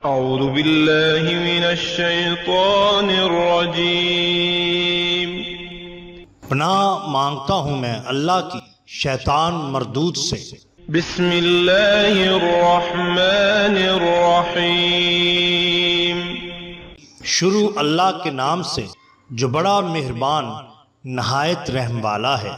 اعوذ باللہ من الشیطان الرجیم۔ پناہ مانگتا ہوں میں اللہ کی شیطان مردود سے۔ بسم اللہ الرحمن الرحیم۔ شروع اللہ کے نام سے جو بڑا مہربان نہایت رحم والا ہے۔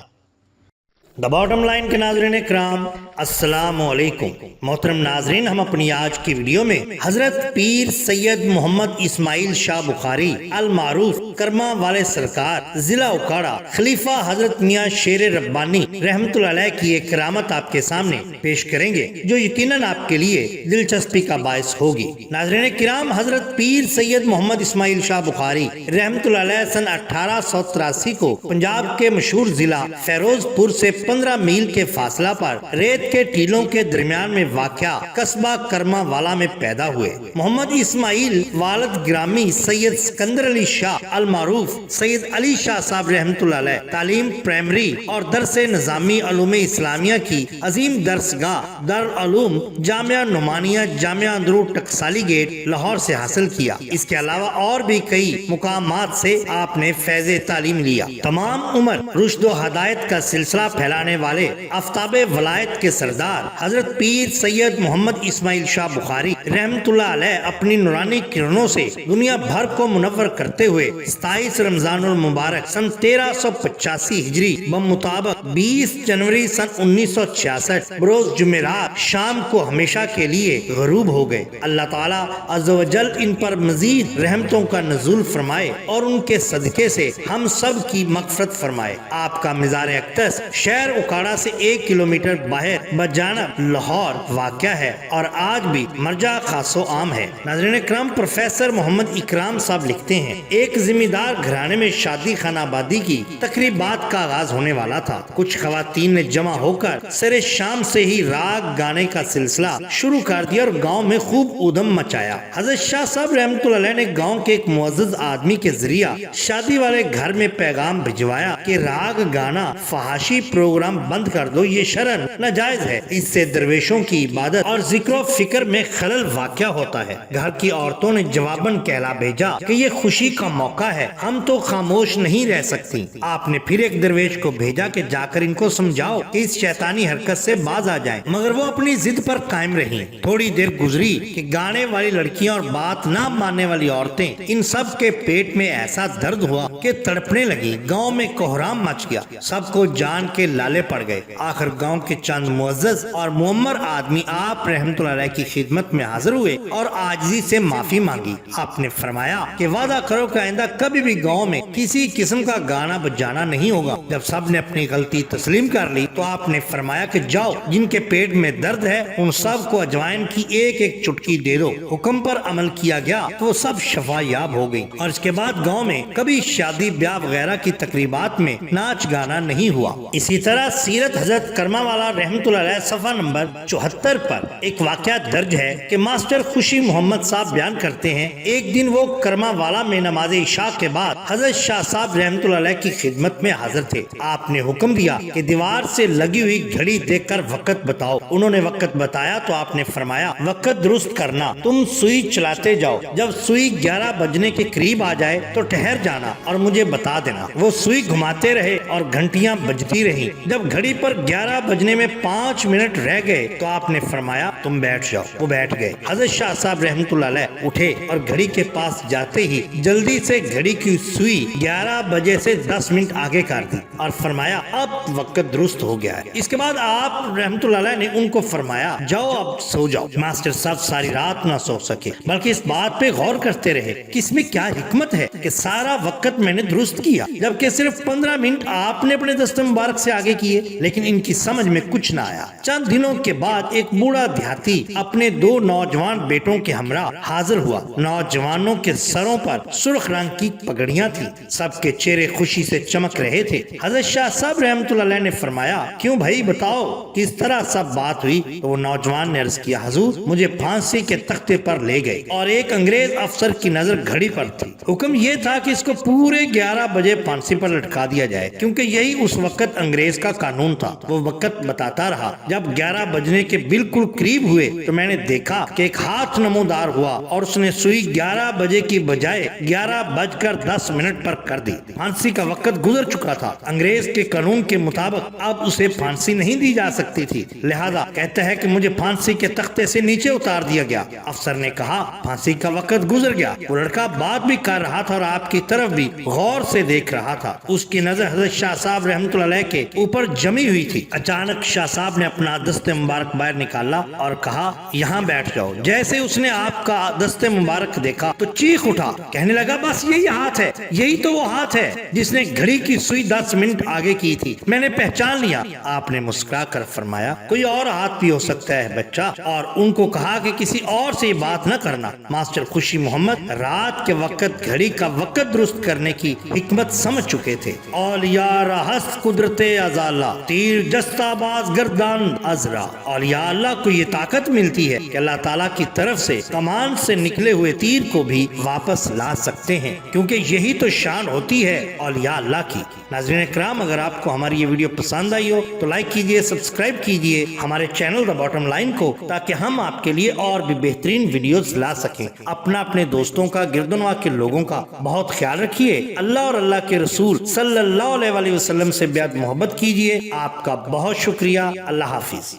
دا باٹم لائن کے ناظرین اکرام، السلام علیکم۔ محترم ناظرین، ہم اپنی آج کی ویڈیو میں حضرت پیر سید محمد اسماعیل شاہ بخاری المعروف کرما والے سرکار ضلع اکاڑا خلیفہ حضرت میاں شیر ربانی رحمت اللہ علیہ کی ایک کرامت آپ کے سامنے پیش کریں گے جو یقیناً آپ کے لیے دلچسپی کا باعث ہوگی۔ ناظرین کرام، حضرت پیر سید محمد اسماعیل شاہ بخاری رحمت اللہ علیہ سن 1883 کو پنجاب کے مشہور ضلع فیروز پور سے 15 میل کے فاصلہ پر ریت کے ٹیلوں کے درمیان میں واقع قصبہ کرما والا میں پیدا ہوئے۔ محمد اسماعیل والد گرامی سید سکندر علی شاہ المعروف سید علی شاہ صاحب رحمت اللہ علیہ تعلیم پرائمری اور درس نظامی علوم اسلامیہ کی عظیم درسگاہ دارالعلوم جامعہ نعمانیہ جامعہ اندرو ٹکسالی گیٹ لاہور سے حاصل کیا۔ اس کے علاوہ اور بھی کئی مقامات سے آپ نے فیض تعلیم لیا۔ تمام عمر رشد و ہدایت کا سلسلہ پھیلانے والے آفتاب ولایت کے سردار حضرت پیر سید محمد اسماعیل شاہ بخاری رحمت اللہ علیہ اپنی نورانی کرنوں سے دنیا بھر کو منور کرتے ہوئے 27 رمضان المبارک سن 1385 ہجری بمطابق 20 جنوری سن 1966 بروز جمعرات شام کو ہمیشہ کے لیے غروب ہو گئے۔ اللہ تعالیٰ عز و جل ان پر مزید رحمتوں کا نزول فرمائے اور ان کے صدقے سے ہم سب کی مغفرت فرمائے۔ آپ کا مزار اقدس شہر اکاڑا سے 1 کلومیٹر باہر بجانب لاہور واقع ہے اور آج بھی مرجع خاص و عام ہے۔ ناظرین اکرام، پروفیسر محمد اکرام صاحب لکھتے ہیں، ایک ذمہ دار گھرانے میں شادی خانہ آبادی کی تقریبات کا آغاز ہونے والا تھا۔ کچھ خواتین نے جمع ہو کر سر شام سے ہی راگ گانے کا سلسلہ شروع کر دیا اور گاؤں میں خوب ادھم مچایا۔ حضرت شاہ صاحب رحمت اللہ علیہ نے گاؤں کے ایک معزز آدمی کے ذریعہ شادی والے گھر میں پیغام بھجوایا کہ راگ گانا فحاشی پروگرام بند کر دو، یہ شرعاً ناجائز ہے، اس سے درویشوں کی عبادت اور ذکر و فکر میں خلل واقع ہوتا ہے۔ گھر کی عورتوں نے جواباً کہلا بھیجا کہ یہ خوشی کا موقع ہے، ہم تو خاموش نہیں رہ سکتی۔ آپ نے پھر ایک درویش کو بھیجا کہ جا کر ان کو سمجھاؤ کہ اس شیطانی حرکت سے باز آ جائیں، مگر وہ اپنی ضد پر قائم رہیں۔ تھوڑی دیر گزری کہ گانے والی لڑکیاں اور بات نہ ماننے والی عورتیں، ان سب کے پیٹ میں ایسا درد ہوا کہ تڑپنے لگی۔ گاؤں میں کوہرام مچ گیا، سب کو جان کے لالے پڑ گئے۔ آخر گاؤں کے چند معزز اور معمر آدمی آپ رحمت اللہ علیہ کی خدمت میں حاضر ہوئے اور عاجزی سے معافی مانگی۔ آپ نے فرمایا کہ وعدہ کرو کہ آئندہ کبھی بھی گاؤں میں کسی قسم کا گانا بجانا نہیں ہوگا۔ جب سب نے اپنی غلطی تسلیم کر لی تو آپ نے فرمایا کہ جاؤ، جن کے پیٹ میں درد ہے ان سب کو اجوائن کی ایک ایک چٹکی دے دو۔ حکم پر عمل کیا گیا تو وہ سب شفا یاب ہو گئی اور اس کے بعد گاؤں میں کبھی شادی بیاہ وغیرہ کی تقریبات میں ناچ گانا نہیں ہوا۔ اسی طرح سیرت حضرت کرما والا رحمت اللہ علیہ صفحہ نمبر 74 پر ایک واقعہ درج ہے کہ ماسٹر خوشی محمد صاحب بیان کرتے ہیں، ایک دن وہ کرما والا میں نماز عشاء کے بعد حضرت شاہ صاحب رحمت اللہ علیہ کی خدمت میں حاضر تھے۔ آپ نے حکم دیا کہ دیوار سے لگی ہوئی گھڑی دیکھ کر وقت بتاؤ۔ انہوں نے وقت بتایا تو آپ نے فرمایا وقت درست کرنا، تم سوئی چلاتے جاؤ، جب سوئی 11 بجنے کے قریب آ جائے تو ٹھہر جانا اور مجھے بتا دینا۔ وہ سوئی گھماتے رہے اور گھنٹیاں بجتی رہی۔ جب گھڑی پر 11 بجنے میں 5 منٹ رہ گئے تو آپ نے فرمایا تم بیٹھ جاؤ۔ وہ بیٹھ گئے۔ حضرت شاہ صاحب رحمت اللہ علیہ اٹھے اور گھڑی کے پاس جاتے ہی جلدی سے گھڑی کی سوئی 11 بجے سے 10 منٹ آگے کر دی اور فرمایا اب وقت درست ہو گیا ہے۔ اس کے بعد آپ رحمت اللہ علیہ نے ان کو فرمایا جاؤ اب سو جاؤ۔ ماسٹر صاحب ساری رات نہ سو سکے بلکہ اس بات پہ غور کرتے رہے کہ اس میں کیا حکمت ہے کہ سارا وقت میں نے درست کیا جبکہ صرف 15 منٹ آپ نے اپنے دست مبارک سے آگے کیے، لیکن ان کی سمجھ میں کچھ نہ آیا۔ چند دنوں کے بعد ایک بوڑھا دیہاتی اپنے 2 نوجوان بیٹوں کے ہمراہ حاضر ہوا۔ نوجوانوں کے سروں پر سرخ رنگ کی پگڑیاں تھیں، سب کے چہرے خوشی سے چمک رہے تھے۔ حضرت شاہ صاحب رحمت اللہ علیہ نے فرمایا کیوں بھائی بتاؤ کس طرح سب بات ہوئی؟ تو وہ نوجوان نے عرض کیا حضور مجھے پھانسی کے تختے پر لے گئے اور ایک انگریز افسر کی نظر گھڑی پر تھی۔ حکم یہ تھا کہ اس کو پورے 11 بجے پھانسی پر لٹکا دیا جائے کیونکہ یہی اس وقت انگریز انگریز کا قانون تھا۔ وہ وقت بتاتا رہا۔ جب 11 بجنے کے بالکل قریب ہوئے تو میں نے دیکھا کہ ایک ہاتھ نمودار ہوا اور اس نے سوئی 11 بجے کی بجائے 11:10 پر کر دی۔ پھانسی کا وقت گزر چکا تھا۔ انگریز کے قانون کے مطابق اب اسے پھانسی نہیں دی جا سکتی تھی، لہذا کہتا ہے کہ مجھے پھانسی کے تختے سے نیچے اتار دیا گیا۔ افسر نے کہا پھانسی کا وقت گزر گیا۔ وہ لڑکا بات بھی کر رہا تھا اور آپ کی طرف بھی غور سے دیکھ رہا تھا۔ اس کی نظر حضرت شاہ صاحب رحمۃ اللہ علیہ کے اوپر جمی ہوئی تھی۔ اچانک شاہ صاحب نے اپنا دست مبارک باہر نکالا اور کہا یہاں بیٹھ جاؤ۔ جیسے اس نے آپ کا دست مبارک دیکھا تو چیخ اٹھا، کہنے لگا بس یہی ہاتھ ہے، یہی تو وہ ہاتھ ہے جس نے گھڑی کی سوئی 10 منٹ آگے کی تھی، میں نے پہچان لیا۔ آپ نے مسکرا کر فرمایا کوئی اور ہاتھ بھی ہو سکتا ہے بچہ، اور ان کو کہا کہ کسی اور سے یہ بات نہ کرنا۔ ماسٹر خوشی محمد رات کے وقت گھڑی کا وقت درست کرنے کی حکمت سمجھ چکے تھے۔ اولیاء را ہست قدرت ازالہ، تیر جستہ باز گردان ازرا۔ اولیاء اللہ کو یہ طاقت ملتی ہے کہ اللہ تعالیٰ کی طرف سے کمان سے نکلے ہوئے تیر کو بھی واپس لا سکتے ہیں، کیونکہ یہی تو شان ہوتی ہے اولیاء اللہ کی۔ ناظرین اکرام، اگر آپ کو ہماری یہ ویڈیو پسند آئی ہو تو لائک کیجئے، سبسکرائب کیجئے ہمارے چینل دا باٹم لائن کو، تاکہ ہم آپ کے لیے اور بھی بہترین ویڈیوز لا سکیں۔ اپنے دوستوں کا، گردنواں کے لوگوں کا بہت خیال رکھیے۔ اللہ اور اللہ کے رسول صلی اللہ علیہ وسلم سے بیعت محبت کیجئے۔ آپ کا بہت شکریہ۔ اللہ حافظ۔